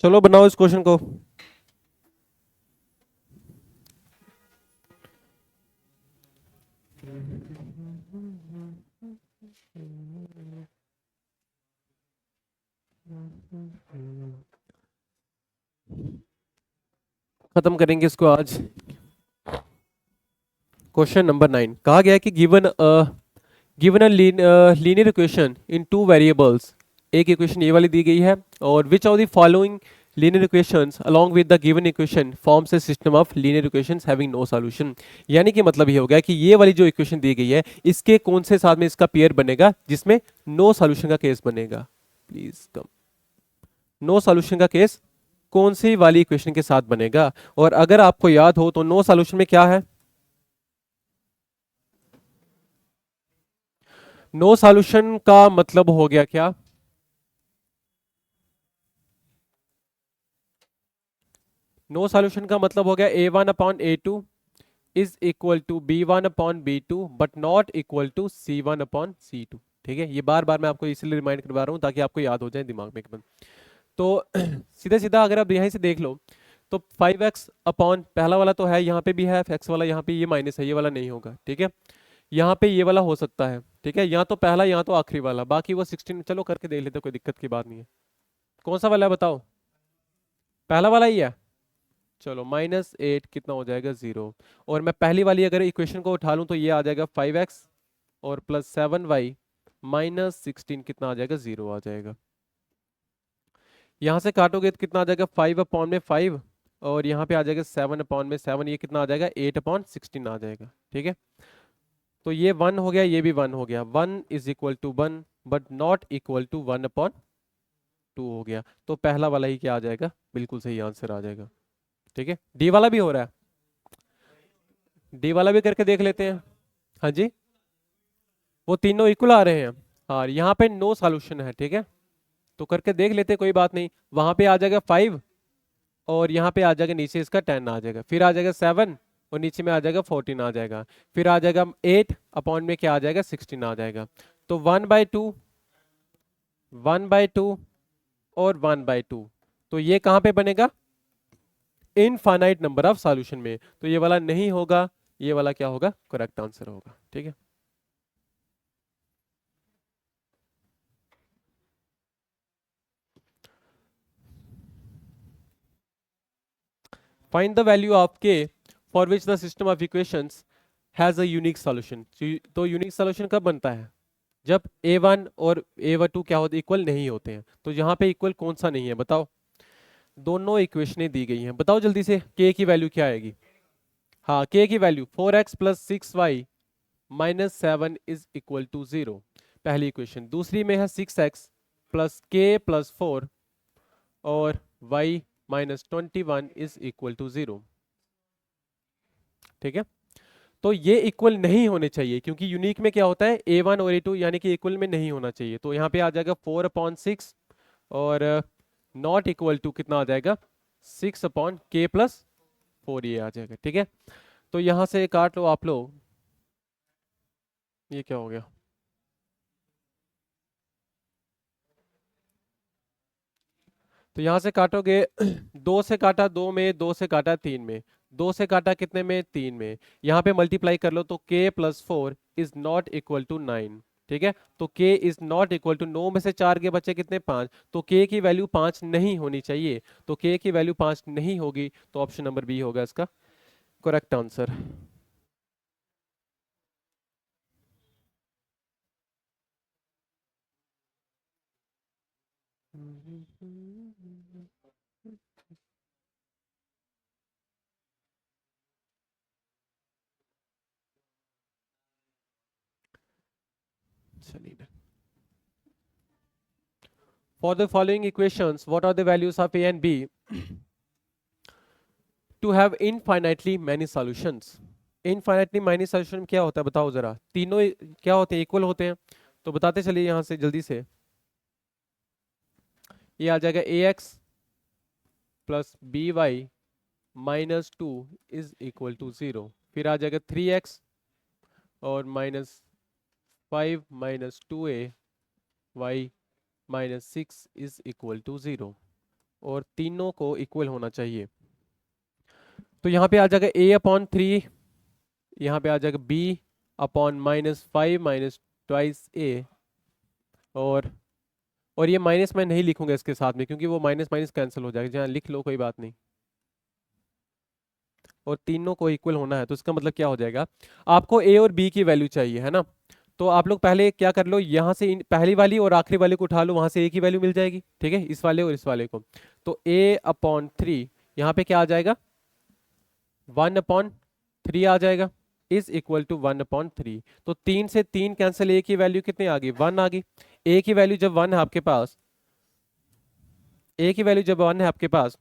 चलो बनाओ इस क्वेश्चन को। खत्म करेंगे इसको आज। क्वेश्चन नंबर 9 कहा गया है कि given a linear equation in two variables. एक इक्वेशन ये वाली दी गई है, और which of the following linear equations along with the given equation forms a system of linear equations having no solution. यानी कि मतलब ये हो गया कि ये वाली जो इक्वेशन दी गई है, इसके कौन से साथ में इसका पेयर बनेगा जिसमें नो सॉल्यूशन का केस बनेगा। Please come. नो सॉल्यूशन का केस कौन सी वाली इक्वेशन के साथ बनेगा। और अगर आपको याद हो तो नो सॉल्यूशन में क्या है। नो सॉल्यूशन का मतलब हो गया क्या। नो सॉल्यूशन का मतलब हो गया a1/a2 is equal to b1/b2 but not equal to c1/c2। ठीक है, ये बार बार मैं आपको इसलिए रिमाइंड करवा रहा हूं ताकि आपको याद हो जाए दिमाग में एकदम। तो सीधा सीधा अगर आप यहीं से देख लो तो 5x अपॉन पहला वाला तो है, यहाँ पे भी है x वाला, यहाँ पे ये माइनस है, ये वाला नहीं होगा। ठीक है, यहाँ पे ये वाला हो सकता है। ठीक है, यहाँ तो पहला, यहाँ तो आखिरी वाला, बाकी वो 16। चलो करके देख लेते, कोई दिक्कत की बात नहीं है। कौन सा वाला है बताओ। पहला वाला ही है। चलो -8 कितना हो जाएगा 0। और मैं पहली वाली अगर इक्वेशन को उठा लूं तो ये आ जाएगा 5x और प्लस 7y -16 कितना आ जाएगा 0 आ जाएगा। यहाँ से काटोगे तो कितना आ जाएगा 5/5 और यहाँ पे आ जाएगा 7/7, ये कितना आ जाएगा 8/16 आ जाएगा। ठीक है, तो ये 1 हो गया, ये भी 1 हो गया। 1 is equal to 1 but not equal to 1/2 हो गया। तो पहला वाला ही क्या आ जाएगा, बिल्कुल सही आंसर आ जाएगा। ठीक है, डी वाला भी हो रहा है। डी वाला भी करके देख लेते हैं। हाँ जी, वो तीनों इक्वल आ रहे हैं। हाँ, यहाँ पे नो सॉल्यूशन है। ठीक है, तो करके देख लेते हैं, कोई बात नहीं। वहां पे आ जाएगा 5 और यहाँ पे आ जाएगा नीचे इसका 10 आ जाएगा, फिर आ जाएगा 7 और नीचे में आ जाएगा 14 आ जाएगा, फिर आ जाएगा 8 अपॉन में क्या आ जाएगा 16 आ जाएगा। तो 1/2, 1/2 और 1/2, तो ये कहाँ पे बनेगा, इनफाइनाइट नंबर ऑफ सॉल्यूशन में। तो ये वाला नहीं होगा, ये वाला क्या होगा, करेक्ट आंसर होगा। ठीक है, फाइंड द वैल्यू ऑफ के for which the system of equations has a unique solution. तो यूनिक सॉल्यूशन कब बनता है, जब a1 और a2 क्या होते, इक्वल नहीं होते हैं। तो यहाँ पे इक्वल कौन सा नहीं है बताओ। दोनों इक्वेशनें दी गई हैं, बताओ जल्दी से k की वैल्यू क्या आएगी। हाँ, k की value 4x plus 6y -7 is equal to 0, पहली इक्वेशन। दूसरी में है 6x प्लस k प्लस 4 और y -21 इज इक्वल टू 0। ठीक है, तो ये इक्वल नहीं होने चाहिए क्योंकि यूनिक में क्या होता है, a1 और a2 यानी कि इक्वल में नहीं होना चाहिए। तो यहाँ पे आ जाएगा 4/6 और नॉट इक्वल टू कितना आ जाएगा 6/k+4 ये आ जाएगा। ठीक है, तो यहाँ से काट लो आप लोग। ये क्या हो गया, तो यहाँ से काटोगे 2 से काटा 2 में, 2 से काटा 3 में, 2 से काटा कितने में 3 में, यहाँ पे मल्टीप्लाई कर लो तो k+4 is not equal to 9। ठीक है, तो k is not equal to 9 में से 4 के बच्चे कितने 5, तो k की वैल्यू 5 नहीं होनी चाहिए। तो k की वैल्यू 5 नहीं होगी, तो ऑप्शन नंबर बी होगा इसका करेक्ट आंसर। चलिए, for the following equations what are the values of a and b to have infinitely many solutions. Infinitely many solution क्या होता है बताओ जरा, तीनों क्या होते हैं, इक्वल होते हैं। तो बताते चलिए यहाँ से जल्दी से। ये आ जाएगा ax plus by -2 is equal to 0, फिर आ जाएगा 3x और -5 -2a y -6 is equal to 0। और तीनों को इक्वल होना चाहिए। तो यहाँ पे आ जाएगा a/3, यहाँ पे आ जाएगा b/-5 माइनस ट्वाइस a, और ये माइनस मैं नहीं लिखूंगा इसके साथ में क्योंकि वो माइनस माइनस कैंसिल हो जाएगा, जहाँ लिख लो कोई बात नहीं। और तीनों को इक्वल होना है तो इसका मतलब क्या हो जाएगा, आपको a और b की वैल्यू चाहिए है ना। तो आप लोग पहले क्या कर लो, यहाँ से पहली वाली और आखिरी वाले को उठा लो, वहां से a की वैल्यू मिल जाएगी, ठीक है, इस वाले और इस वाले को। तो a/3 यहाँ पे क्या आ जाएगा, 1/3 आ जाएगा, इज इक्वल टू 1/3। तो 3 से 3 कैंसिल, a की वैल्यू कितनी आ गई, 1 आ गई। a की वैल्यू जब 1 है आपके पास, a की वैल्यू जब 1 है आपके पास,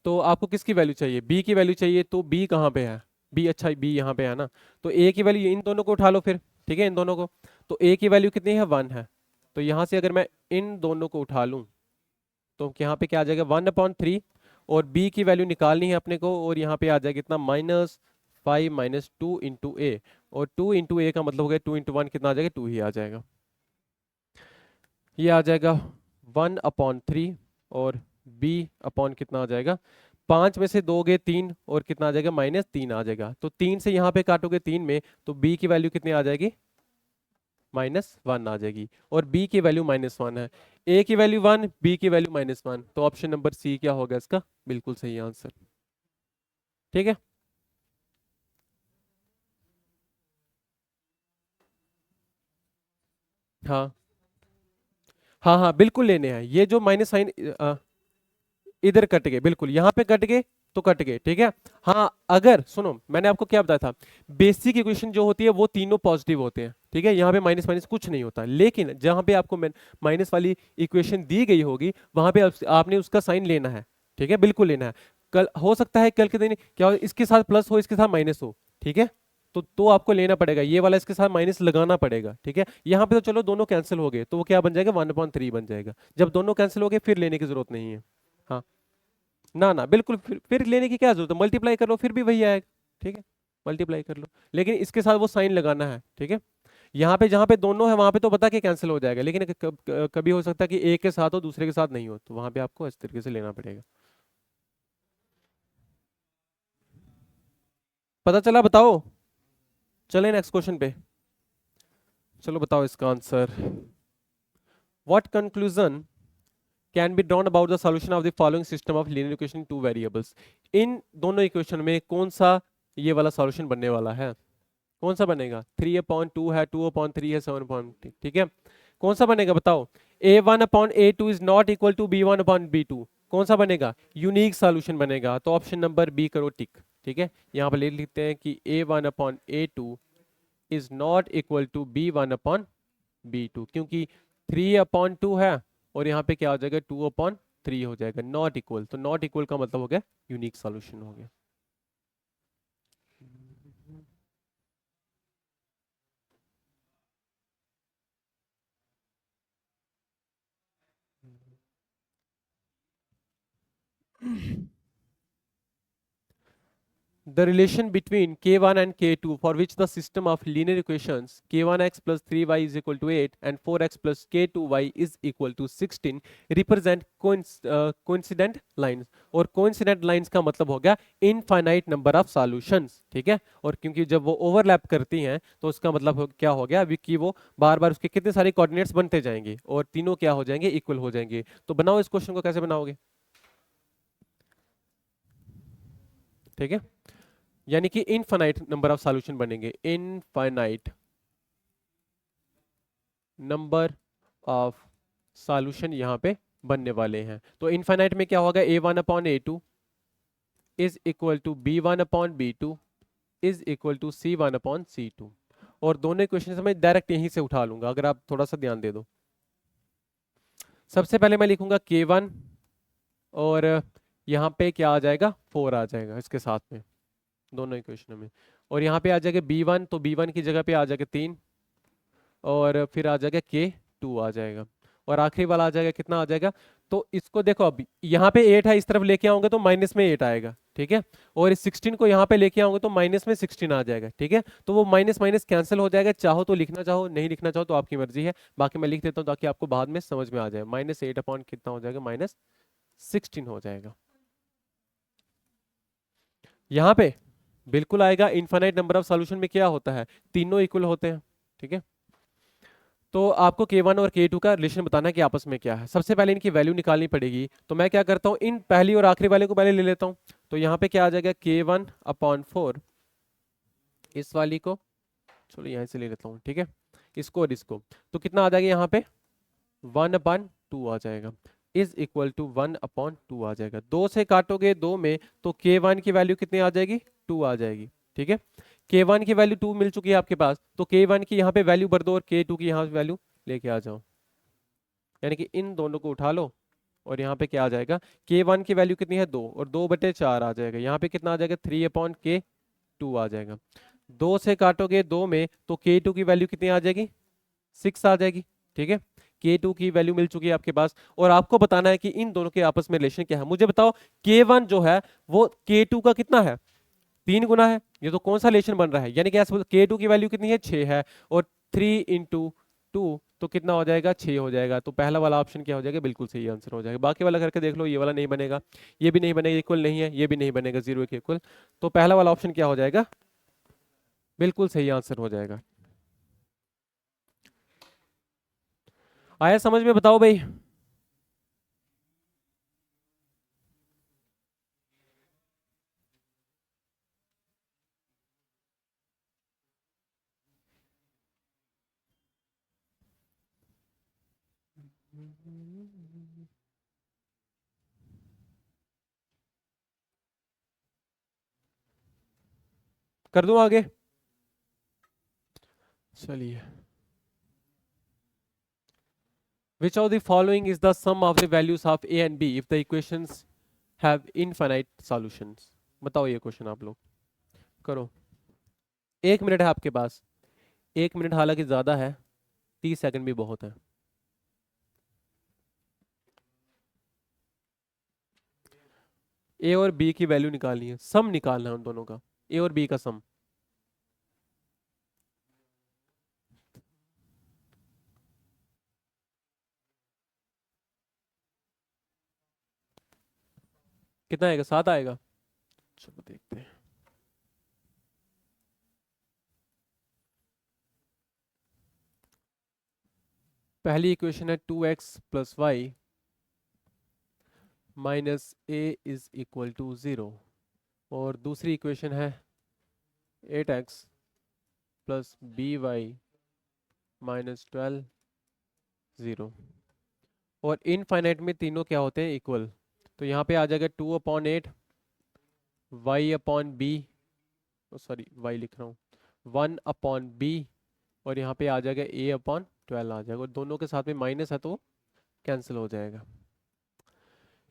तो आपको किसकी वैल्यू चाहिए, b की वैल्यू चाहिए। तो b कहाँ पे है, b, अच्छा b यहाँ पे है ना। तो a की वैल्यू इन दोनों को उठा लो फिर, ठीक है, इन दोनों को। तो a की वैल्यू कितनी है, 1 है। तो यहाँ से अगर मैं इन दोनों को उठा लूँ तो यहाँ पे क्या आ जाएगा, 1/3। और b की वैल्यू निकालनी है अपने को, और यहाँ पे आ जाएगा कितना, -5 माइनस 2 इंटू ए। और 2 इंटू ए का मतलब हो गया 2 इंटू 1 कितना आ जाएगा, 2 ही आ जाएगा। ये आ जाएगा 1/3, और b अपॉन कितना आ जाएगा, 5 में से 2 गए 3, और कितना आ जाएगा, -3 आ जाएगा। तो 3 से यहाँ पे काटोगे 3 में, तो b की वैल्यू कितनी आ जाएगी, -1 आ जाएगी। और b की वैल्यू -1 है, a की वैल्यू 1, b की वैल्यू -1। तो ऑप्शन नंबर सी क्या होगा इसका बिल्कुल सही आंसर, ठीक है। हाँ हाँ हाँ बिल्कुल लेने हैं, ये जो माइनस साइन इधर कट गए, बिल्कुल यहाँ पे कट गए तो कट गए, ठीक है। हाँ अगर सुनो, मैंने आपको क्या बताया था, बेसिक इक्वेशन जो होती है वो तीनों पॉजिटिव होते हैं, ठीक है, यहाँ पे माइनस माइनस कुछ नहीं होता। लेकिन जहां पे आपको माइनस वाली इक्वेशन दी गई होगी वहां पे आपने उसका साइन लेना है, ठीक है, बिल्कुल लेना है। कल हो सकता है कल के दिन क्या हो, इसके साथ प्लस हो इसके साथ माइनस हो, ठीक है। तो आपको लेना पड़ेगा, ये वाला इसके साथ माइनस लगाना पड़ेगा, ठीक है। यहाँ पे तो चलो दोनों कैंसिल हो गए, तो वो क्या बन जाएगा, 1/3 बन जाएगा। जब दोनों कैंसिल हो गए फिर लेने की जरूरत नहीं है। हाँ ना ना बिल्कुल, फिर लेने की क्या जरूरत है, मल्टीप्लाई कर लो फिर भी वही आएगा, ठीक है, मल्टीप्लाई कर लो। लेकिन इसके साथ वो साइन लगाना है, ठीक है। यहाँ पे जहाँ पे दोनों है वहां पे तो बता के कैंसिल हो जाएगा, लेकिन कभी हो सकता है कि एक के साथ हो दूसरे के साथ नहीं हो, तो वहां पे आपको इस तरीके से लेना पड़ेगा। पता चला, बताओ, चले नेक्स्ट क्वेश्चन पे। चलो बताओ इसका answer. What conclusion can be drawn about the solution of the following system of linear equation two variables. इन दोनों इक्वेशन में कौन सा ये वाला सॉल्यूशन बनने वाला है, कौन सा बनेगा, 3/2 है, 2/3 है, 7/3, ठीक है। कौन सा बनेगा बताओ, a1/a2 is not equal to b1/b2, कौन सा बनेगा, यूनिक सॉल्यूशन बनेगा। तो ऑप्शन नंबर बी करो टिक, ठीक है। यहाँ पर ले लिखते हैं कि a1/a2 is not equal to b1/b2, क्योंकि 3/2 है और यहाँ पे क्या हो जाएगा, 2/3 हो जाएगा, नॉट इक्वल। तो नॉट इक्वल का मतलब हो गया यूनिक सॉल्यूशन हो गया। The relation between k1 and k2 for which the system of linear equations k1x plus 3y is equal to 8 and 4x plus k2y is equal to 16 represent coincident lines। और coincident lines का मतलब हो गया infinite number of solutions, ठीक है। और क्योंकि जब वो ओवरलैप करती हैं तो उसका मतलब क्या हो गया अभी कि वो बार बार उसके कितने सारे कोऑर्डिनेट्स बनते जाएंगे और तीनों क्या हो जाएंगे, इक्वल हो जाएंगे। तो बनाओ इस क्वेश्चन को, कैसे बनाओगे, ठीक है। यानी कि इनफाइनाइट नंबर ऑफ सॉल्यूशन बनेंगे, इनफाइनाइट नंबर ऑफ सॉल्यूशन यहाँ पे बनने वाले हैं। तो इनफाइनाइट में क्या होगा, a1/a2 is equal to b1/b2 is equal to c1/c2। और दोनों इक्वेशन मैं डायरेक्ट यहीं से उठा लूंगा, अगर आप थोड़ा सा ध्यान दे दो। सबसे पहले मैं लिखूंगा k1, और यहाँ पे क्या आ जाएगा, 4 आ जाएगा इसके साथ में दोनों इक्वेशन में। और यहाँ पे आ जाएगा b1, तो b1 की जगह पे आ जाएगा 3, और फिर आ जाएगा k2 आ जाएगा, और आखिरी वाला आ जाएगा कितना आ जाएगा। तो इसको देखो, अब यहाँ पे 8 है, इस तरफ लेके आओगे तो माइनस में 8 आएगा, ठीक है। और इस 16 को यहाँ पे लेके आओगे तो माइनस में 16 आ जाएगा, ठीक है। तो वो माइनस माइनस कैंसिल हो जाएगा, चाहो तो लिखना, चाहो नहीं लिखना चाहो तो आपकी मर्जी है। बाकी मैं लिख देता हूँ ताकि आपको बाद में समझ में आ जाए। -8 अपॉन कितना हो जाएगा, 16 हो जाएगा। यहां पे बिल्कुल आएगा, इनफाइनाइट नंबर ऑफ सॉल्यूशन में क्या होता है, तीनों इक्वल होते हैं, ठीक है। तो आपको K1 और K2 का रिलेशन बताना है कि आपस में क्या है। सबसे पहले इनकी वैल्यू निकालनी पड़ेगी, तो मैं क्या करता हूँ, इन पहली और आखिरी वाले को पहले ले लेता हूँ। तो यहाँ पे क्या आ जाएगा, K1/4, इस वाली को, चलो यहाँ से ले लेता हूँ, ठीक है, इसको और इसको, तो कितना आ जाएगा यहाँ पे 1/2 आ जाएगा, इज इक्वल टू 1/2 आ जाएगा। 2 से काटोगे 2 में, तो K1 की वैल्यू कितनी आ जाएगी, 2 आ जाएगी, ठीक है। K1 की वैल्यू 2 मिल चुकी है आपके पास, तो K1 की यहाँ पे वैल्यू भर दो और K2 की यहाँ वैल्यू लेके आ जाओ, यानी कि इन दोनों को उठा लो और यहाँ पे क्या आ जाएगा, K1 की वैल्यू कितनी है 2 और 2/4 आ जाएगा, यहाँ पे कितना आ जाएगा 3/K2 आ जाएगा। 2 से काटोगे 2 में, तो K2 की वैल्यू कितनी आ जाएगी, 6 आ जाएगी, ठीक है। K2 की वैल्यू मिल चुकी है आपके पास, और आपको बताना है कि इन दोनों के आपस में रिलेशन क्या है। मुझे बताओ, K1 जो है वो K2 का कितना है, 3 गुना है, ये तो कौन सा रिलेशन बन रहा है, यानी कि K2 की वैल्यू कितनी है 6 है, और 3 इंटू 2 तो कितना हो जाएगा 6 हो जाएगा। तो पहला वाला ऑप्शन क्या हो जाएगा, बिल्कुल सही आंसर हो जाएगा। बाकी वाला करके देख लो, ये वाला नहीं बनेगा, ये भी नहीं बनेगा, इक्वल नहीं है, ये भी नहीं बनेगा 0 के इक्वल, तो पहला वाला ऑप्शन क्या हो जाएगा, बिल्कुल सही आंसर हो जाएगा। आया समझ में, बताओ भाई। कर दूं आगे, चलिए। Which of the following is the sum of the values of a and b if the equations have infinite solutions? बताओ ये क्वेश्चन आप लोग करो। 1 मिनट है आपके पास, 1 मिनट हालांकि ज्यादा है, 30 सेकंड भी बहुत है। ए और बी की वैल्यू निकालनी है, सम निकालना है उन दोनों का, ए और बी का सम। कितना आएगा, 7 आएगा, चलो देखते हैं। पहली इक्वेशन है 2x+y minus A is equal to 0, और दूसरी इक्वेशन है 8x+by माइनस 12 0, और इनफाइनाइट में तीनों क्या होते हैं, इक्वल। तो यहाँ पे आ जाएगा 2/8 y/b, सॉरी y लिख रहा हूँ, 1/b, और यहाँ पे आ जाएगा a/12 आ जाएगा, और दोनों के साथ में माइनस है तो कैंसिल हो जाएगा।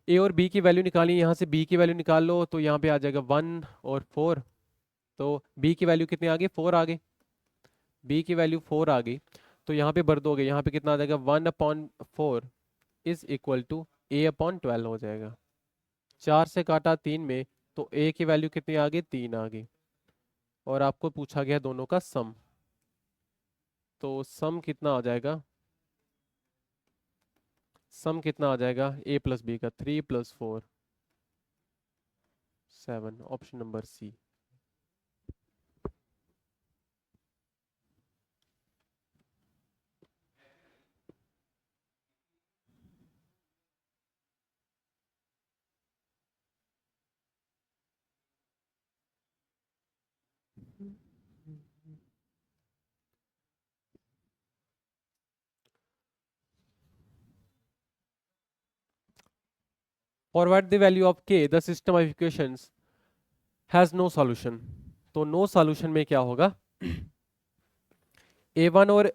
ए और बी की वैल्यू निकाली, यहाँ से बी की वैल्यू निकाल लो, तो यहाँ पे आ जाएगा 1 और 4, तो बी की वैल्यू कितनी आ गई, 4 आ गई, बी की वैल्यू 4 आ गई, तो यहाँ पे भर दोगे, यहाँ पे कितना आ जाएगा 1/4 इज इक्वल टू a/12 हो जाएगा। 4 से काटा 3 में, तो a की वैल्यू कितनी आ गई, 3 आ गई, और आपको पूछा गया दोनों का सम, तो सम कितना आ जाएगा, सम कितना आ जाएगा a+b का, 3+4 7, option number C. For what the value of k the system of equations has no solution. तो नो सॉल्यूशन में क्या होगा, a1 और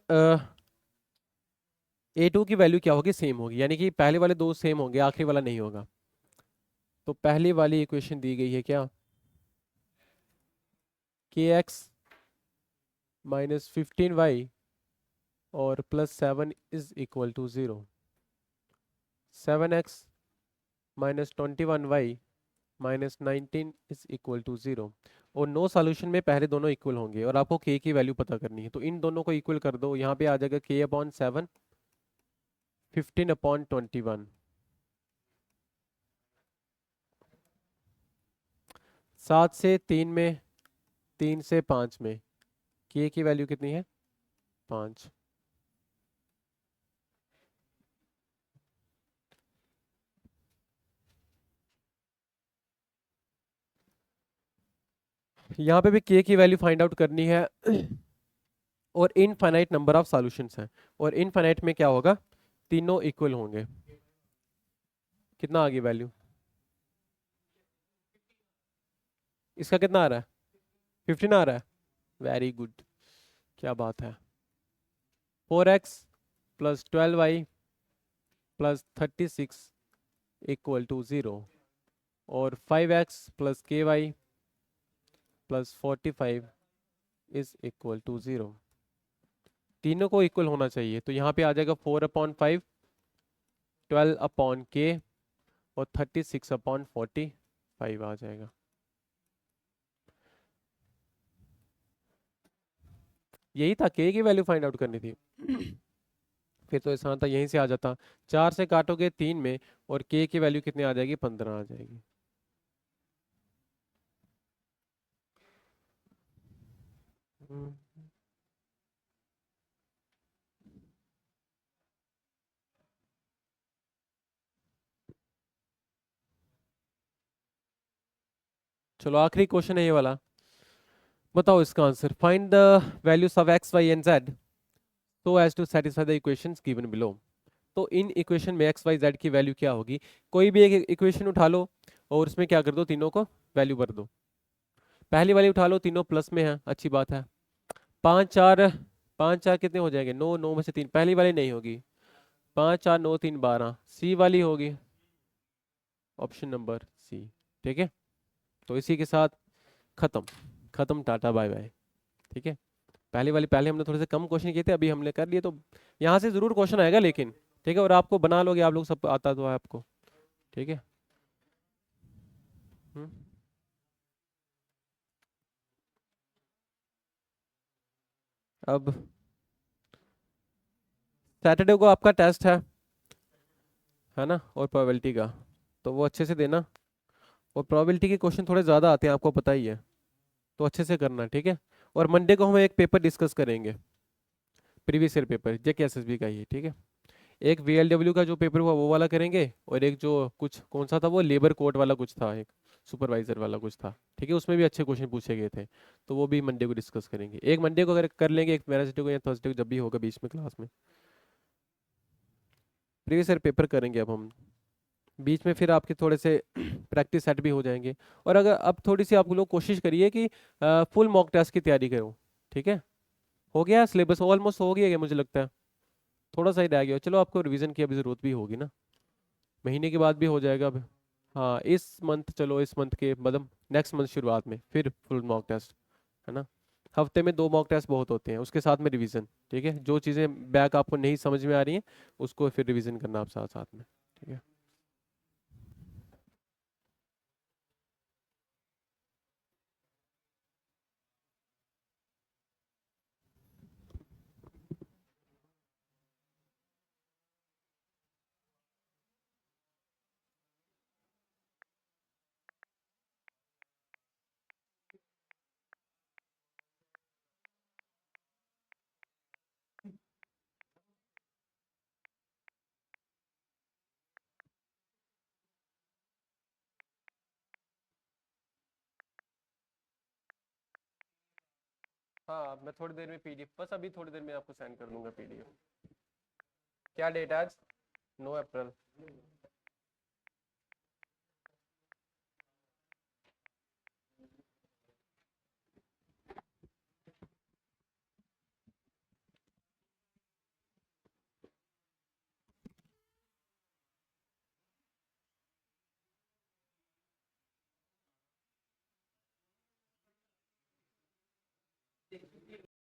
a2 की वैल्यू क्या होगी, सेम होगी, यानी कि पहले वाले दो सेम होंगे, आखिरी वाला नहीं होगा। तो पहली वाली इक्वेशन दी गई है क्या, kx माइनस 15y और +7 is equal to 0, 7x minus 21y minus 19 is equal to 0, और नो सॉल्यूशन में पहले दोनों इक्वल होंगे, और आपको k की वैल्यू पता करनी है, तो इन दोनों को इक्वल कर दो, यहाँ पे आ जाएगा k/7 15/21, 7 से 3 में, 3 से 5 में के की वैल्यू कितनी है? 5। यहाँ पे भी के की वैल्यू फाइंड आउट करनी है और इनफाइनाइट नंबर ऑफ सॉल्यूशंस हैं, और इनफाइनाइट में क्या होगा? तीनों इक्वल होंगे। कितना आ गई वैल्यू? इसका कितना आ रहा है? 15 आ रहा है। वेरी गुड, क्या बात है। 4x plus 12y plus 36 equal to 0, और 5x plus ky plus 45 is equal to 0। तीनों को इक्वल होना चाहिए, तो यहाँ पे आ जाएगा 4/5, 12/k और 36/45 आ जाएगा। यही था, के की वैल्यू फाइंड आउट करनी थी। फिर तो आसान था, यहीं से आ जाता। 4 से काटोगे 3 में, और के की वैल्यू कितनी आ जाएगी? 15 आ जाएगी। हम्म, चलो आखिरी क्वेश्चन है ये वाला। बताओ इसका answer. Find the values of X Y and Z so as to satisfy the equations given below. तो इन इक्वेशन में एक्स वाई जेड की वैल्यू क्या होगी? कोई भी एक इक्वेशन उठा लो और उसमें क्या कर दो, तीनों को वैल्यू भर दो। पहली वाली उठा लो, तीनों प्लस में है, अच्छी बात है। 5 4, 5 4 कितने हो जाएंगे? 9, 9 में से 3, पहली वाली नहीं होगी। 5 4 9 3 12, सी वाली होगी, ऑप्शन नंबर सी। ठीक है, तो इसी के साथ खत्म, खत्म, टाटा बाय बाय। ठीक है, पहली वाली पहले हमने थोड़े से कम क्वेश्चन किए थे, अभी हमने कर लिए, तो यहाँ से जरूर क्वेश्चन आएगा लेकिन। ठीक है, और आपको बना लोगे आप लोग, सब आता तो है आपको। ठीक है। हम्म। अब सैटरडे को आपका टेस्ट है ना, और प्रोबेबिलिटी का, तो वो अच्छे से देना। और प्रोबेबिलिटी के क्वेश्चन थोड़े ज़्यादा आते हैं, आपको पता ही है, तो अच्छे से करना। ठीक है, और मंडे को हम एक पेपर डिस्कस करेंगे, प्रीवियस ईयर पेपर, जेके एसएसबी का ही। ठीक है, एक वीएलडब्ल्यू का जो पेपर हुआ वो वाला करेंगे, और एक जो कुछ कौन सा था वो, लेबर कोड वाला कुछ था, एक सुपरवाइजर वाला कुछ था। ठीक है, उसमें भी अच्छे क्वेश्चन पूछे गए थे, तो वो भी मंडे को डिस्कस करेंगे। एक मंडे को अगर कर लेंगे, एक वेडनेसडे को या थर्सडे को, जब भी होगा बीच में क्लास में, प्रीवियस ईयर पेपर करेंगे अब हम बीच में। फिर आपके थोड़े से प्रैक्टिस सेट भी हो जाएंगे। और अगर अब थोड़ी सी आप लोग कोशिश करिए कि फुल मॉक टेस्ट की तैयारी करो। ठीक है, हो गया सिलेबस ऑलमोस्ट, हो गया मुझे लगता है, थोड़ा सा ही रह गया। चलो, आपको रिवीजन की अभी ज़रूरत भी होगी ना, महीने के बाद भी हो जाएगा अब। हाँ, इस मंथ, चलो इस मंथ के मतलब नेक्स्ट मंथ शुरुआत में फिर फुल मॉक टेस्ट, है ना। हफ्ते में 2 मॉक टेस्ट बहुत होते हैं, उसके साथ में रिवीजन। ठीक है, जो चीज़ें बैक आपको नहीं समझ में आ रही हैं, उसको फिर रिवीजन करना आप साथ साथ में। ठीक है। हाँ, मैं थोड़ी देर में पीडीएफ, बस अभी थोड़ी देर में आपको सेंड कर दूंगा पीडीएफ। क्या डेट है आज? 9 अप्रैल।